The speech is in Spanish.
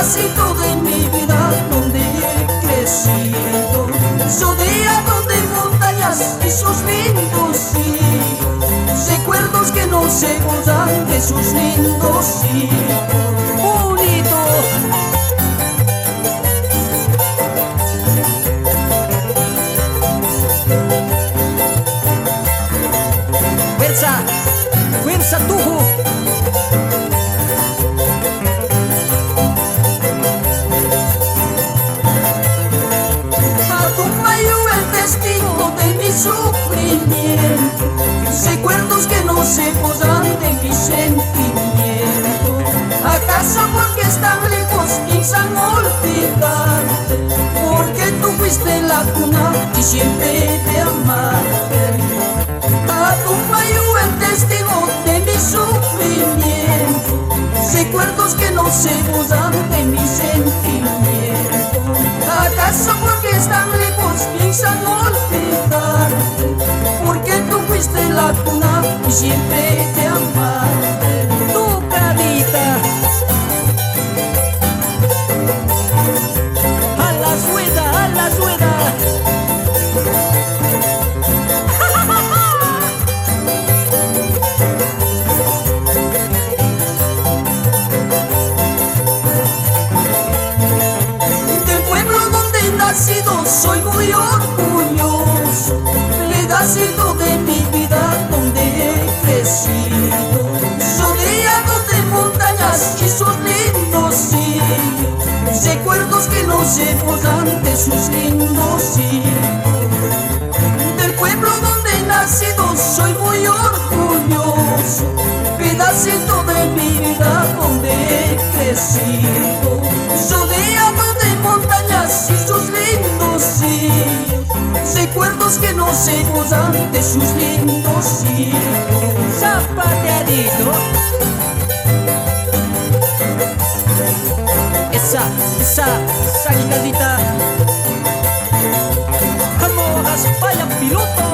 pedacito de mi vida donde he crecido, rodeado de montañas y sus lindos hijos, recuerdos que no se borran de sus lindos hijos. Bonito. Fuerza, fuerza tujo. Sufrimiento, recuerdos que no se podrán de mi sentimiento. ¿Acaso porque están lejos piensan olvidarte? Porque tú fuiste la cuna y siempre te amaste. A tu mayo el testigo de mi sufrimiento, recuerdos que no se podrán de mi sentimiento. ¿Acaso porque están lejos piensan olvidarte? Porque tú fuiste la cuna y siempre te amaste. Tu carita a la sueda, a la sueda. Del pueblo donde he nacido soy muy orgulloso, pedacito de mi vida donde he crecido, rodeado de montañas y sus lindos ríos, recuerdos que no se borran de sus lindos hijos. Del pueblo donde he nacido soy muy orgulloso, pedacito de mi vida donde he crecido, rodeado de montañas y sus lindos ríos, recuerdos que no se borran de sus lindos hijos. Zapateadito. Esa guitarrita. Vamos a España, piloto.